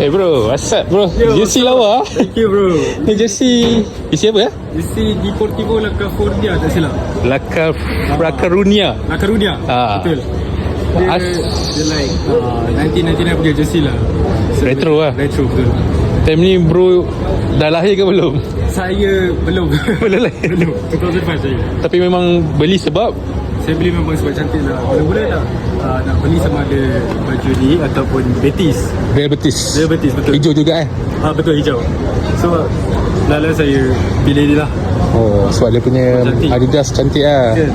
bro, what's up bro? Yo, Jersey what's up? lawa. Thank you bro. Ni jersey isi apa ya? Isi Deportivo La Coruña tak silap. La Coruña. La Coruña. Betul. Dia like 1999 punya jersey lah. Retro lah. Retro betul. Time ni bro dah lahir ke belum? Saya belum. Belum lahir. Belum. 2005 saya. Tapi memang beli sebab Saya beli memang sebab cantik lah. Mula-mula nak beli sama ada baju ni ataupun Betis. Real Betis. Real Betis betul. Hijau juga Betul hijau. So lala saya pilih dia lah. Oh, sebab dia punya cantik. Adidas cantik lah. Kan?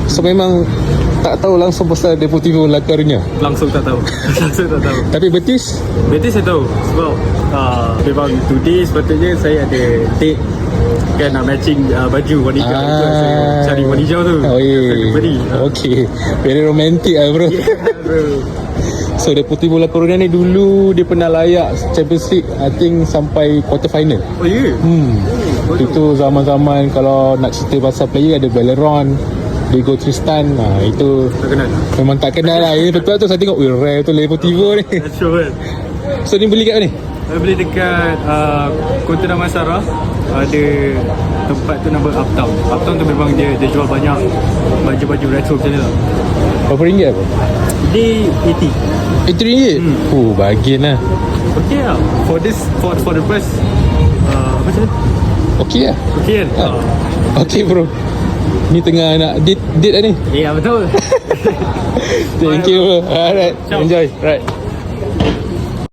So memang tak tahu langsung pasal Deportivo La Coruña. Langsung tak tahu. Langsung tak tahu. Tapi Betis Betis saya tahu sebab memang today sepatutnya saya ada date kan nak matching baju warna hijau. Itu saya cari warna hijau tu. Oh Saya beli. Okay, very romantic lah bro. Bro. So Deportivo La Coruña ni dulu dia pernah layak Champions League, I think sampai quarter final. Oh ya? Itu zaman-zaman kalau nak cerita pasal player ada Belleron, Diego Tristan. Itu Tak kenal. memang tak kenal lah. Ini betul tu saya tengok rare tu Deportivo ni. That's true kan. So ni beli kat mana ni? Saya beli dekat Kota Damansara. Ada tempat tu nama Uptown. Uptown tu memang dia jual banyak baju-baju retro macam ni lah. Berapa ringgit bro? Dia 80. RM80? Bagian lah. Okay lah. For the price macam ni. Okay lah. Okay kan? Okay bro. Ni tengah nak date lah ni. Ya betul. Thank you bro. Alright, Ciao. enjoy. Right.